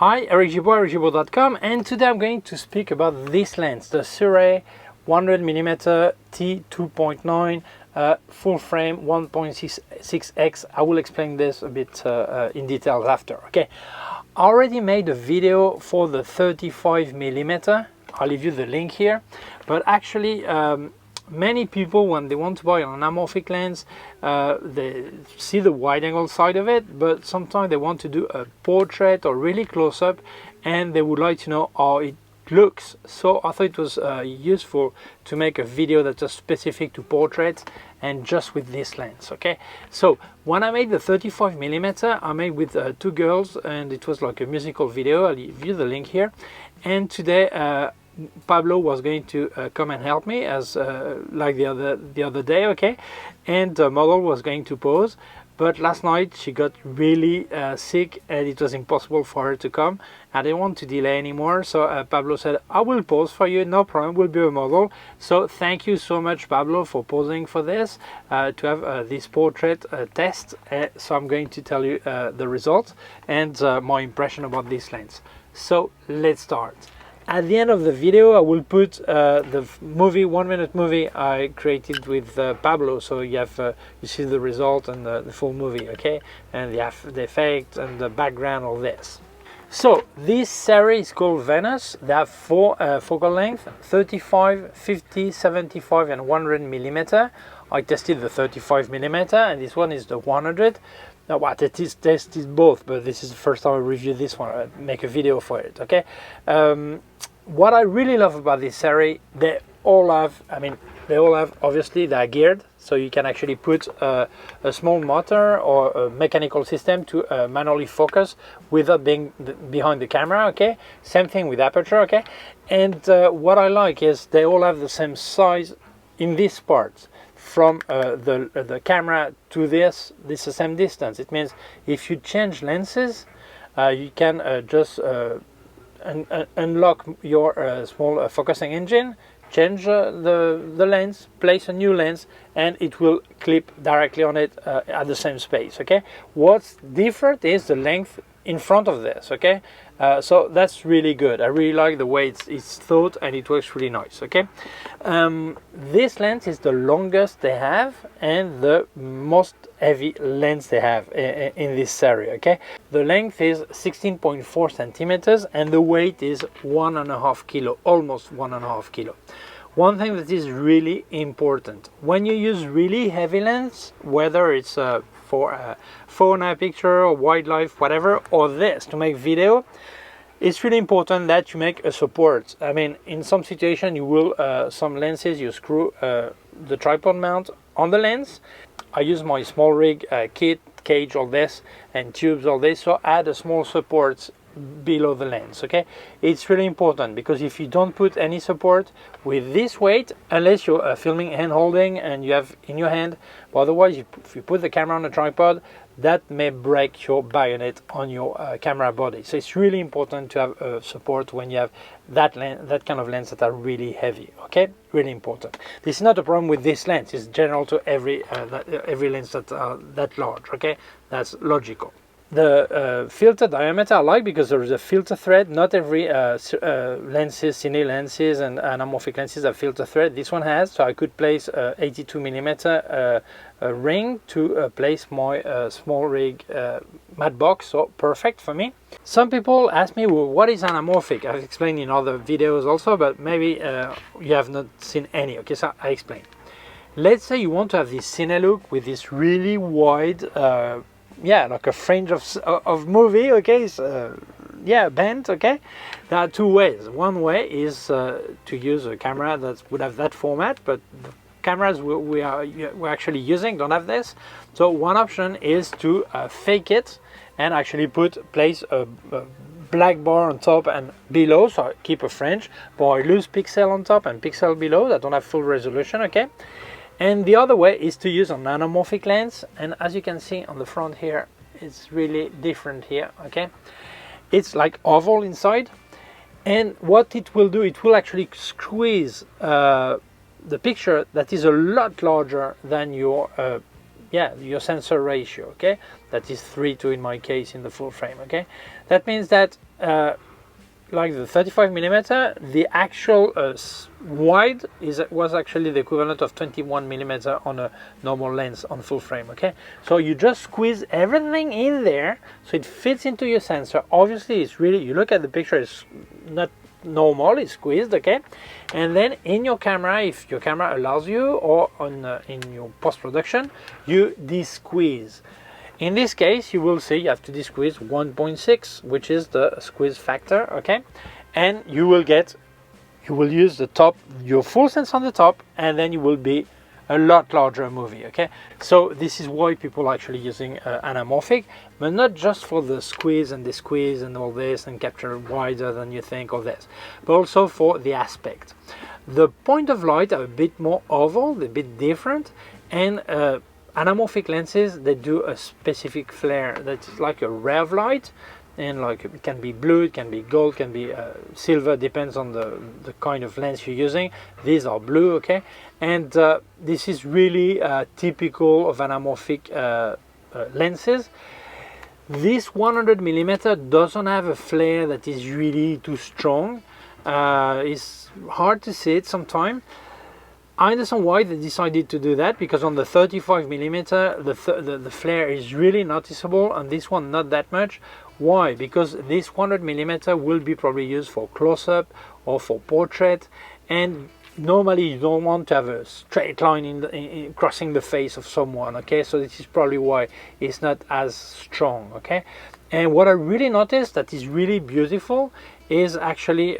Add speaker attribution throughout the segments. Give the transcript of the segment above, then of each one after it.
Speaker 1: Hi, Eric Gibaud, Gibaud.com, and today I'm going to speak about this lens, the Sirui 100mm T2.9 full frame 1.6X. I will explain this a bit in detail after. Okay, I already made a video for the 35mm. I'll leave you the link here, but actually many people, when they want to buy an anamorphic lens, they see the wide angle side of it, but sometimes they want to do a portrait or really close up and they would like to know how it looks. So I thought it was useful to make a video that's just specific to portraits and just with this lens. Okay, so when I made the 35mm, I made with two girls and it was like a musical video. I'll leave you the link here. And today Pablo was going to come and help me as like the other day, okay, and the model was going to pose, but last night she got really sick and it was impossible for her to come. I didn't want to delay anymore, so Pablo said, I will pose for you, no problem, will be a model. So thank you so much, Pablo, for posing for this, to have this portrait test. So I'm going to tell you the results and my impression about this lens. So let's start. At the end of the video, I will put the movie, 1-minute movie I created with Pablo, so you have you see the result and the full movie, okay, and you have the effect and the background, all this. So this series is called Venus. They have four focal length: 35, 50, 75, and 100mm. I tested the 35mm, and this one is the 100. Now, what it is tested both, but this is the first time I review this one. I make a video for it. Okay. What I really love about this series, they all have, obviously they're geared, so you can actually put a small motor or a mechanical system to manually focus without being behind the camera. Okay, same thing with aperture. Okay, and what I like is they all have the same size in this part. From the camera to this is the same distance. It means if you change lenses, you can just unlock your small focusing engine, change the lens, place a new lens, and it will clip directly on it at the same space. Okay, what's different is the length in front of this. Okay, so that's really good. I really like the way it's thought, and it works really nice. Okay, this lens is the longest they have and the most heavy lens they have in this series. Okay, the length is 16.4 centimeters and the weight is 1.5 kilo, almost 1.5 kilo. One thing that is really important when you use really heavy lens, whether it's for fauna picture or wildlife, whatever, or this to make video, it's really important that you make a support. I mean, in some situation you will some lenses you screw the tripod mount on the lens. I use my small rig kit, cage, all this, and tubes, all this, so add a small support below the lens. Okay, it's really important because if you don't put any support with this weight, unless you're filming hand holding and you have in your hand, but otherwise if you put the camera on a tripod, that may break your bayonet on your camera body. So it's really important to have support when you have that kind of lens that are really heavy. Okay, really important. This is not a problem with this lens. It's general to every lens that are that large. Okay, that's logical. The filter diameter I like because there is a filter thread. Not every lenses, cine lenses and anamorphic lenses have filter thread. This one has, so I could place 82mm ring to place my small rig matte box, so perfect for me. Some people ask me, well, what is anamorphic? I've explained in other videos also, but maybe you have not seen any. Okay, so I explain. Let's say you want to have this cine look with this really wide yeah, like a fringe of movie. Okay, so, yeah, bent. Okay, there are two ways. One way is to use a camera that would have that format, but the cameras we're actually using don't have this. So one option is to fake it and actually place a black bar on top and below, so I keep a fringe, but I lose pixel on top and pixel below that don't have full resolution. Okay. And the other way is to use an anamorphic lens, and as you can see on the front here, it's really different here. Okay, it's like oval inside, and what it will do, it will actually squeeze the picture that is a lot larger than your yeah, your sensor ratio, okay? That is 3:2 in my case in the full frame, okay? That means that like the 35mm, the actual wide was actually the equivalent of 21mm on a normal lens on full frame, okay? So you just squeeze everything in there so it fits into your sensor. Obviously, it's really, you look at the picture, it's not normal, it's squeezed, okay? And then in your camera, if your camera allows you, or on in your post-production, you de-squeeze. In this case, you will see you have to de-squeeze 1.6, which is the squeeze factor, okay? And you will use the top, your full sense on the top, and then you will be a lot larger movie, okay? So this is why people are actually using anamorphic, but not just for the squeeze and the squeeze and all this and capture wider than you think or this, but also for the aspect. The point of light are a bit more oval, a bit different, and anamorphic lenses, they do a specific flare that is like a rev light, and like it can be blue, it can be gold, can be silver, depends on the kind of lens you're using. These are blue, okay? And this is really typical of anamorphic lenses. This 100mm doesn't have a flare that is really too strong. It's hard to see it sometimes. I understand why they decided to do that, because on the 35mm the flare is really noticeable, and this one not that much. Why? Because this 100mm will be probably used for close-up or for portrait, and normally you don't want to have a straight line in crossing the face of someone, okay? So this is probably why it's not as strong, okay? And what I really noticed that is really beautiful is actually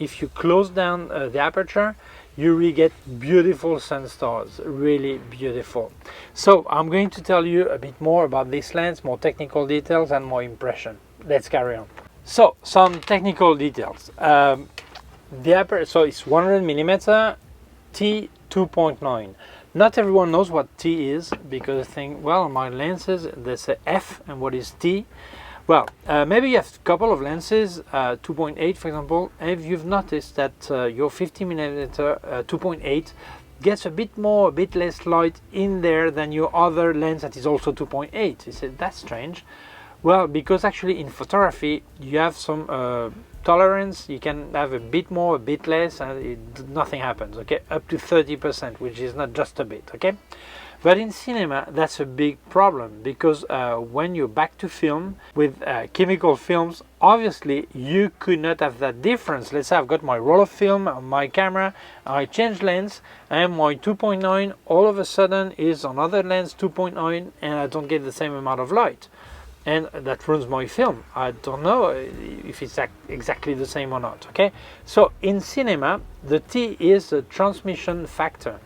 Speaker 1: if you close down the aperture, you really get beautiful sun stars, really beautiful. So I'm going to tell you a bit more about this lens, more technical details and more impression. Let's carry on. So some technical details. The aperture, so it's 100mm T2.9. Not everyone knows what T is, because they think, well, my lenses, they say F, and what is T? Well, maybe you have a couple of lenses, 2.8 for example, and if you've noticed that your 50mm 2.8 gets a bit less light in there than your other lens that is also 2.8. You said, that's strange. Well, because actually in photography you have some tolerance, you can have a bit more, a bit less, and nothing happens, okay? Up to 30%, which is not just a bit, okay? But in cinema, that's a big problem, because when you're back to film with chemical films, obviously you could not have that difference. Let's say I've got my roll of film on my camera, I change lens, and my 2.9 all of a sudden is on other lens 2.9, and I don't get the same amount of light. And that ruins my film. I don't know if it's exactly the same or not, okay? So in cinema, the T is the transmission factor,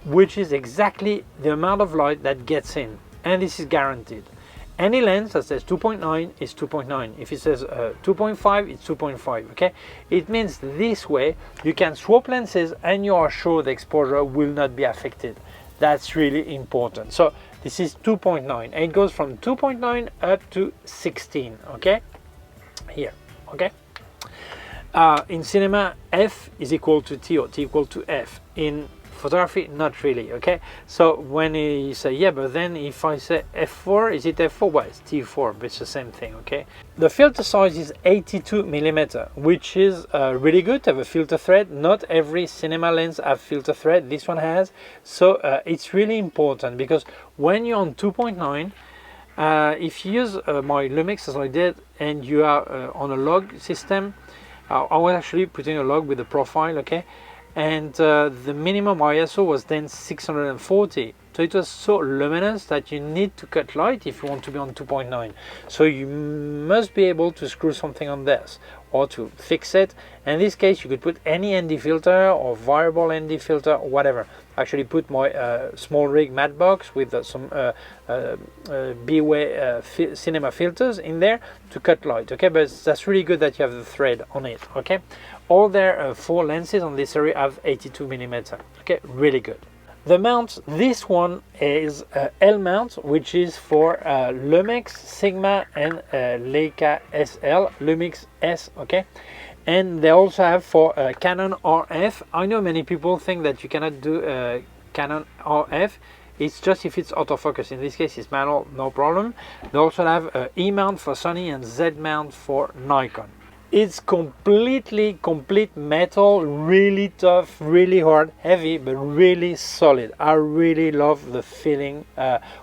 Speaker 1: which is exactly the amount of light that gets in, and this is guaranteed. Any lens that says 2.9 is 2.9. If it says 2.5, it's 2.5, okay? It means this way you can swap lenses and you are sure the exposure will not be affected. That's really important. So this is 2.9, and it goes from 2.9 up to 16, okay? Here, okay? In cinema, F is equal to T, or T equal to F. In photography, not really, okay? So when you say, yeah, but then if I say F4, is it F4? Well, it's T4, but it's the same thing, okay? The filter size is 82mm, which is really good to have a filter thread. Not every cinema lens have filter thread, this one has. So it's really important, because when you're on 2.9, if you use my Lumix as I did, and you are on a log system, I was actually putting a log with a profile, okay? And the minimum ISO was then 640. So it was so luminous that you need to cut light if you want to be on 2.9. So you must be able to screw something on this or to fix it. In this case, you could put any ND filter or variable ND filter or whatever. Actually put my small rig matte box with some B-Way cinema filters in there to cut light, okay? But that's really good that you have the thread on it, okay? All their 4 lenses on this series have 82mm, okay? Really good. The mount, this one is L mount, which is for Lumix, Sigma, and Leica SL, Lumix S, okay? And they also have for Canon RF. I know many people think that you cannot do Canon RF. It's just if it's autofocus. In this case it's manual, no problem. They also have a E mount for Sony and Z mount for Nikon. It's complete metal, really tough, really hard, heavy, but really solid. I really love the feeling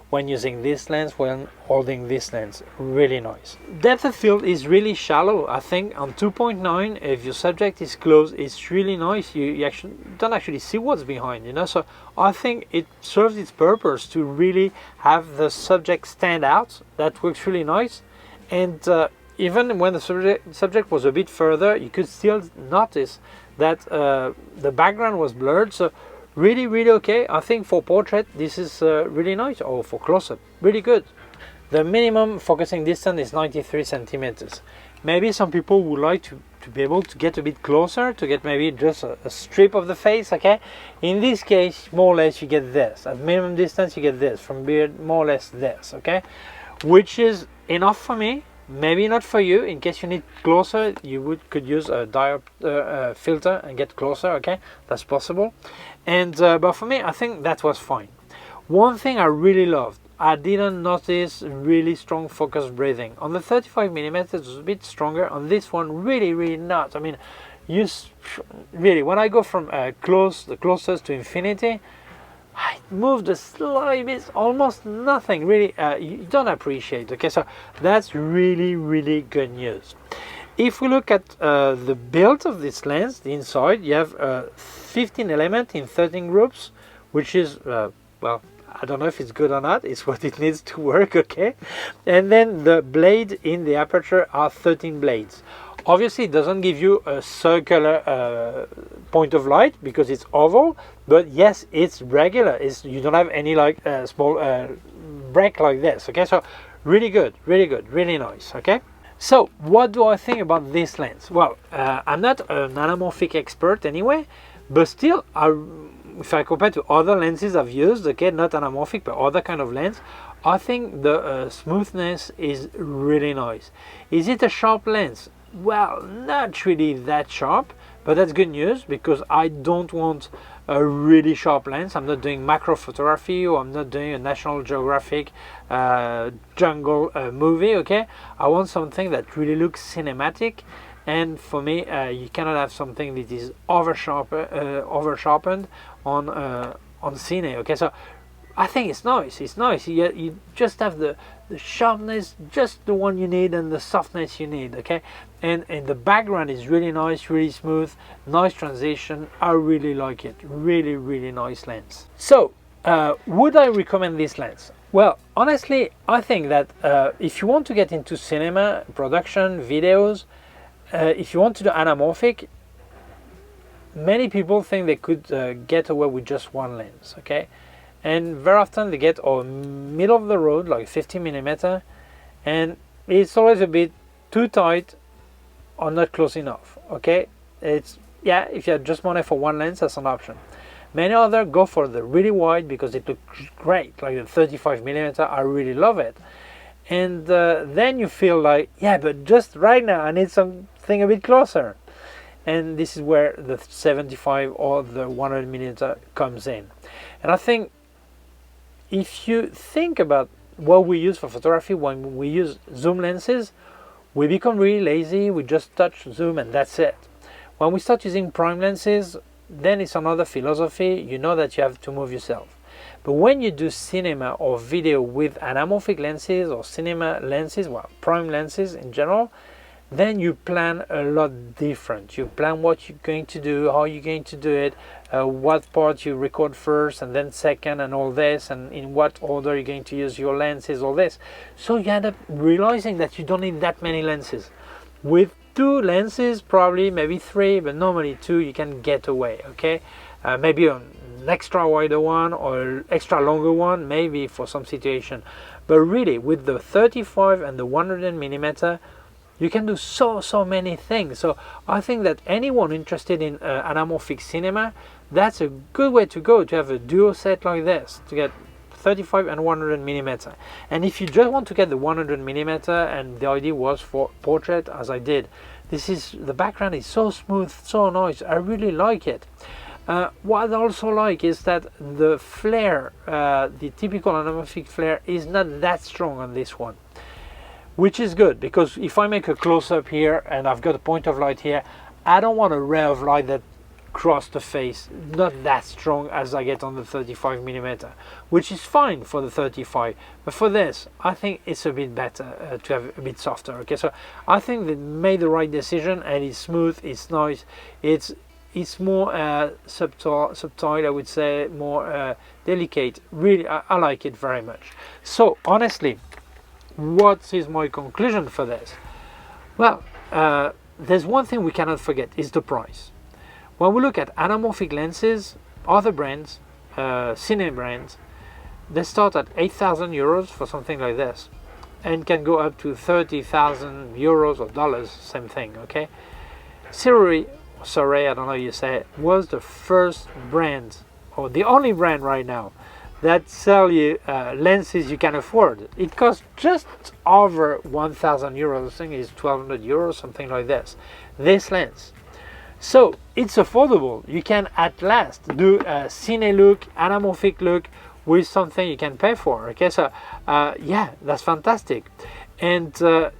Speaker 1: when using this lens, when holding this lens. Really nice. Depth of field is really shallow. I think on 2.9, if your subject is close, it's really nice. You actually don't actually see what's behind, you know. So I think it serves its purpose to really have the subject stand out. That works really nice. And even when the subject was a bit further, you could still notice that the background was blurred. So really okay. I think for portrait this is really nice, or for close-up, really good. The minimum focusing distance is 93 centimeters. Maybe some people would like to be able to get a bit closer, to get maybe just a strip of the face, okay? In this case, more or less you get this. At minimum distance you get this, from beard more or less this, okay? Which is enough for me. Maybe not for you. In case you need closer, you could use a diopter filter and get closer, okay? That's possible. And but for me, I think that was fine. One thing I really loved, I didn't notice really strong focus breathing. On the 35mm it was a bit stronger. On this one, really not. I mean, really, when I go from the closest to infinity, I moved a slight bit, almost nothing, really. You don't appreciate, okay? So that's really good news. If we look at the build of this lens, the inside, you have 15 elements in 13 groups, which is, well, I don't know if it's good or not, it's what it needs to work, okay? And then the blade in the aperture are 13 blades. Obviously it doesn't give you a circular point of light because it's oval, but yes, it's regular. You don't have any like small break like this, okay? So really good, really nice, okay? So what do I think about this lens? Well, I'm not an anamorphic expert anyway, but still, if I compare to other lenses I've used, okay, not anamorphic, but other kind of lens, I think the smoothness is really nice. Is it a sharp lens? Well, not really that sharp, but that's good news because I don't want a really sharp lens. I'm not doing macro photography, or I'm not doing a National Geographic jungle movie, okay? I want something that really looks cinematic, and for me, you cannot have something that is over sharpened on cine, okay? So I think it's nice. You just have the sharpness, just the one you need, and the softness you need, okay? And the background is really nice, really smooth, nice transition. I really like it. Really nice lens. So would I recommend this lens? Well, honestly, I think that if you want to get into cinema production, videos, if you want to do anamorphic, many people think they could get away with just one lens, okay? And very often they get a middle of the road, like 50mm, and it's always a bit too tight or not close enough, okay? It's, yeah, if you have just money for one lens, that's an option. Many others go for the really wide because it looks great, like the 35mm, I really love it. And then you feel like, yeah, but just right now I need something a bit closer. And this is where the 75 or the 100mm comes in. And I think if you think about what we use for photography, when we use zoom lenses, we become really lazy. We just touch zoom and that's it. When we start using prime lenses, then it's another philosophy. You know that you have to move yourself. But when you do cinema or video with anamorphic lenses or cinema lenses, well, prime lenses in general, then you plan a lot different. You plan what you're going to do, how you're going to do it, what part you record first and then second, and all this, and in what order you're going to use your lenses, all this. So you end up realizing that you don't need that many lenses. With two lenses, probably maybe three, but normally two, you can get away, okay? Maybe an extra wider one or extra longer one, maybe for some situation. But really, with the 35 and the 100mm, you can do so many things. So I think that anyone interested in anamorphic cinema, that's a good way to go, to have a duo set like this, to get 35 and 100mm. And if you just want to get the 100mm, and the idea was for portrait, as I did, the background is so smooth, so nice, I really like it. What I also like is that the flare, the typical anamorphic flare, is not that strong on this one, which is good, because if I make a close-up here and I've got a point of light here, I don't want a ray of light that cross the face, not that strong as I get on the 35mm, which is fine for the 35, but for this I think it's a bit better to have a bit softer. Okay, so I think they made the right decision, and it's smooth, it's nice, it's more subtle, I would say, more delicate. Really, I like it very much. So honestly, what is my conclusion for this? Well, there's one thing we cannot forget, is the price. When we look at anamorphic lenses, other brands, cine brands, they start at 8,000 euros for something like this, and can go up to 30,000 euros or dollars, same thing, okay? Sirui, sorry, I don't know how you say it, was the first brand, or the only brand right now, that sell you lenses you can afford. It costs just over 1,000 euros, I think it's 1,200 euros, something like this lens. So it's affordable. You can at last do a cine look, anamorphic look with something you can pay for. Okay, so yeah, that's fantastic. And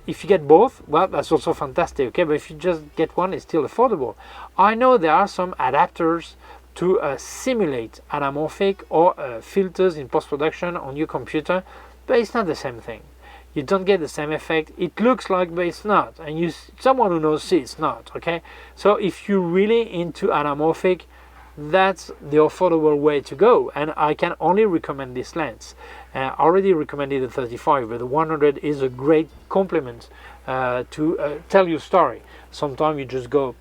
Speaker 1: if you get both, well, that's also fantastic. Okay, but if you just get one, it's still affordable. I know there are some adapters to simulate anamorphic or filters in post-production on your computer, but it's not the same thing. You don't get the same effect. It looks like, but it's not. And someone who knows, see, it's not. Okay, so if you're really into anamorphic, that's the affordable way to go, and I can only recommend this lens. I already recommended the 35, but the 100 is a great complement to tell your story. Sometimes you just go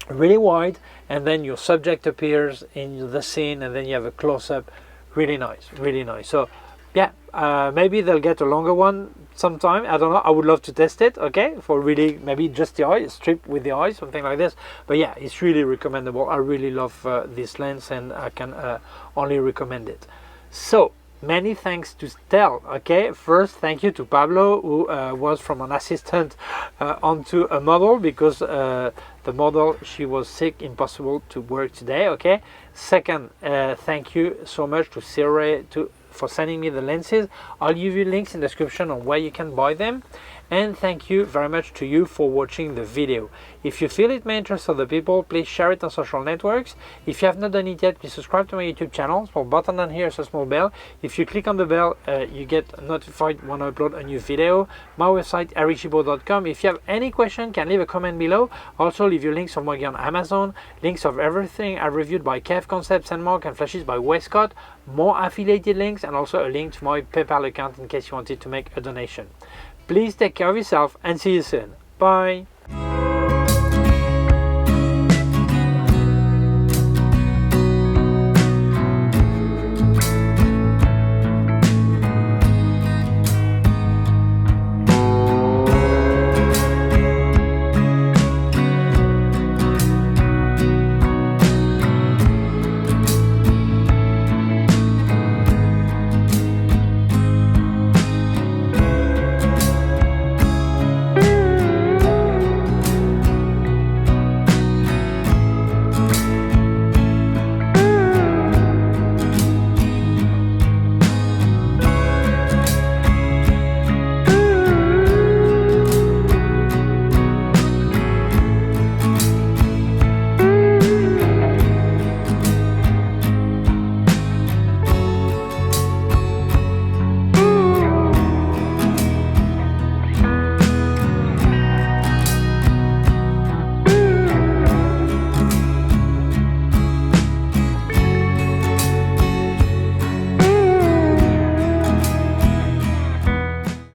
Speaker 1: really wide, and then your subject appears in the scene, and then you have a close-up. Really nice, really nice. So yeah, maybe they'll get a longer one sometime. I don't know. I would love to test it. Okay, for really maybe just the eye, strip with the eye, something like this. But yeah, it's really recommendable. I really love this lens, and I can only recommend it. So many thanks to Stel. Okay, first thank you to Pablo, who was from an assistant onto a model, because the model, she was sick, impossible to work today. Okay, second, thank you so much to Sirui for sending me the lenses. I'll give you links in the description on where you can buy them. And thank you very much to you for watching the video. If you feel it may interest other people, please share it on social networks. If you have not done it yet, please subscribe to my YouTube channel. Small button down here is a small bell. If you click on the bell, you get notified when I upload a new video. My website, Gibaud.com. If you have any question, can leave a comment below. Also leave your links of my gear on Amazon, links of everything I've reviewed by K&F Concept, Sandmarc, and Flashes by Westcott, more affiliated links, and also a link to my PayPal account in case you wanted to make a donation. Please take care of yourself, and see you soon. Bye.